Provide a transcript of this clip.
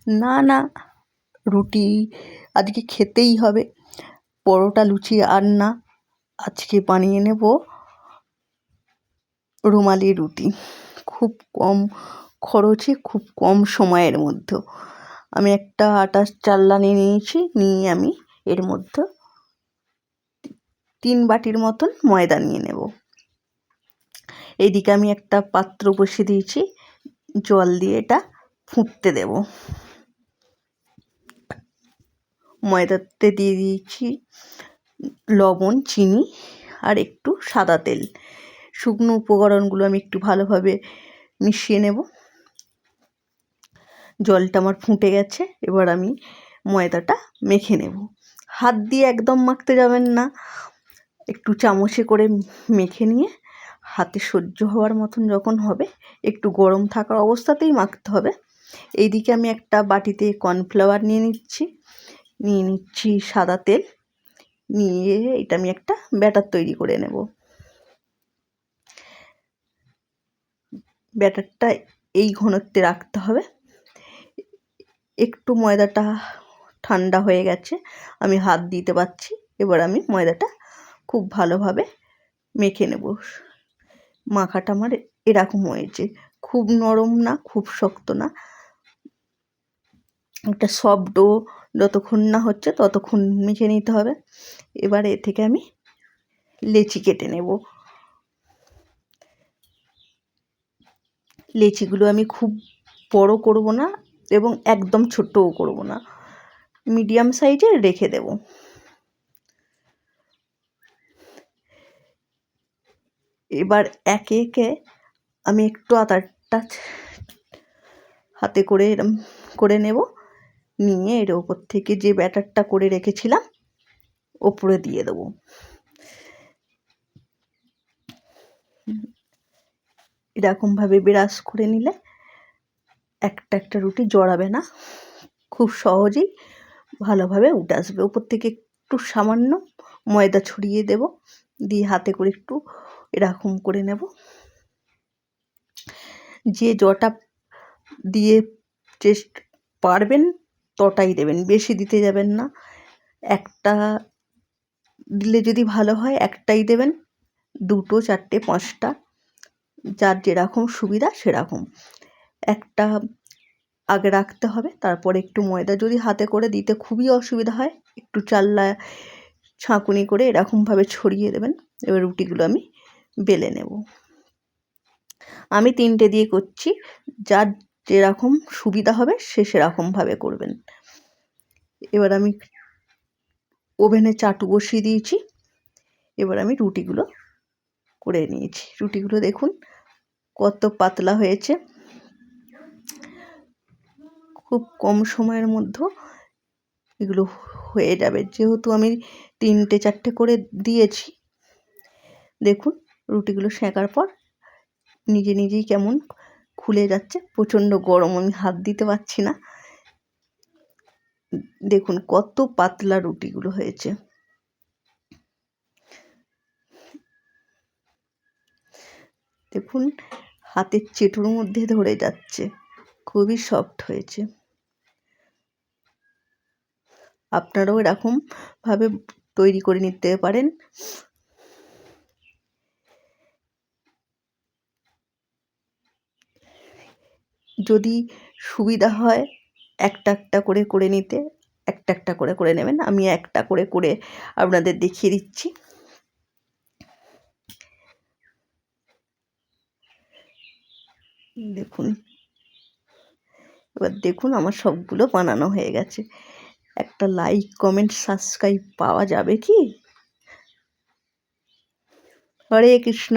না না, রুটি আজকে খেতেই হবে, পরোটা লুচি আর না। আজকে বানিয়ে নেব রুমালি রুটি, খুব কম খরচে খুব কম সময়ের মধ্যে। আমি একটা আটার চালনা নিয়েছি, নিয়ে আমি এর মধ্যে 3 বাটির মতন ময়দা নিয়ে নেব। এইদিকে আমি একটা পাত্র বসিয়ে দিয়েছি, জল দিয়ে এটা ফুটতে দেব। ময়দাতে দিয়ে দিয়েছি লবণ, চিনি আর একটু সাদা তেল। শুকনো উপকরণগুলো আমি একটু ভালোভাবে মিশিয়ে নেব। জলটা আমার ফুটে গেছে, এবার আমি ময়দাটা মেখে নেব। হাত দিয়ে একদম মাখতে যাবেন না, একটু চামচে করে মেখে নিয়ে হাতে সহ্য হওয়ার মতন যখন হবে, একটু গরম থাকার অবস্থাতেই মাখতে হবে। এইদিকে আমি একটা বাটিতে কর্নফ্লাওয়ার নিয়ে নিচ্ছি সাদা তেল, নিয়ে এটা আমি একটা ব্যাটার তৈরি করে নেব। ব্যাটারটা এই ঘনত্বে রাখতে হবে। একটু ময়দাটা ঠান্ডা হয়ে গেছে, আমি হাত দিতে পারছি। এবার আমি ময়দাটা খুব ভালোভাবে মেখে নেব। মাখাটা আমার এরকম হয়েছে, খুব নরম না খুব শক্ত না, একটা সফট ডো যতক্ষণ না হচ্ছে ততক্ষণ মেখে নিতে হবে। এবার এ থেকে আমি লেচি কেটে নেব। লেচিগুলো আমি খুব বড় করব না এবং একদম ছোটও করব না, মিডিয়াম সাইজের রেখে দেব। এবার একে একে আমি একটু আটাটা হাতে করে এরম করে নেব, নিয়ে এর ওপর থেকে যে ব্যাটারটা করে রেখেছিলাম ওপরে দিয়ে দেবো। এরকমভাবে ব্রাশ করে নিলে একটা একটা রুটি জড়াবে না, খুব সহজেই ভালোভাবে উঠে আসবে। ওপর থেকে একটু সামান্য ময়দা ছড়িয়ে দেব, দিয়ে হাতে করে একটু এরকম করে নেব। যে জটা দিয়ে পারবেন তটাই দেবেন, বেশি দিতে যাবেন না। একটা দিলে যদি ভালো হয় একটাই দেবেন, 2টো 4টে 5টা, যার যেরকম সুবিধা সেরকম। একটা আগে রাখতে হবে, তারপরে একটু ময়দা যদি হাতে করে দিতে খুবই অসুবিধা হয়, একটু চাল্লা ছাঁকুনি করে এরকমভাবে ছড়িয়ে দেবেন। এবার রুটিগুলো আমি বেলে নেব। আমি 3টে দিয়ে করছি, যার যেরকম সুবিধা হবে সে সেরকমভাবে করবেন। এবার আমি ওভেনে চাটু বসিয়ে দিয়েছি, এবার আমি রুটিগুলো করে নিয়েছি। রুটিগুলো দেখুন কত পাতলা হয়েছে, খুব কম সময়ের মধ্যে এগুলো হয়ে যাবে। যেহেতু আমি 3টে 4টে করে দিয়েছি, দেখুন রুটিগুলো সেঁকার পর নিজে নিজেই কেমন খুলে যাচ্ছে। প্রচণ্ড গরম, আমি হাত দিতে পারছি না। দেখুন কত পাতলা রুটিগুলো হয়েছে। দেখুন হাতের চেটুর মধ্যে ধরে যাচ্ছে, খুবই সফট হয়েছে। আপনারাও এরকমভাবে তৈরি করে নিতে পারেন। যদি সুবিধা হয় একটা একটা করে করে নিতে, একটা একটা করে করে নেবেন। আমি একটা করে করে আপনাদের দেখিয়ে দিচ্ছি। দেখুন, এবার দেখুন আমার সবগুলো বানানো হয়ে গেছে। একটা লাইক কমেন্ট সাবস্ক্রাইব পাওয়া যাবে কি? হরে কৃষ্ণ।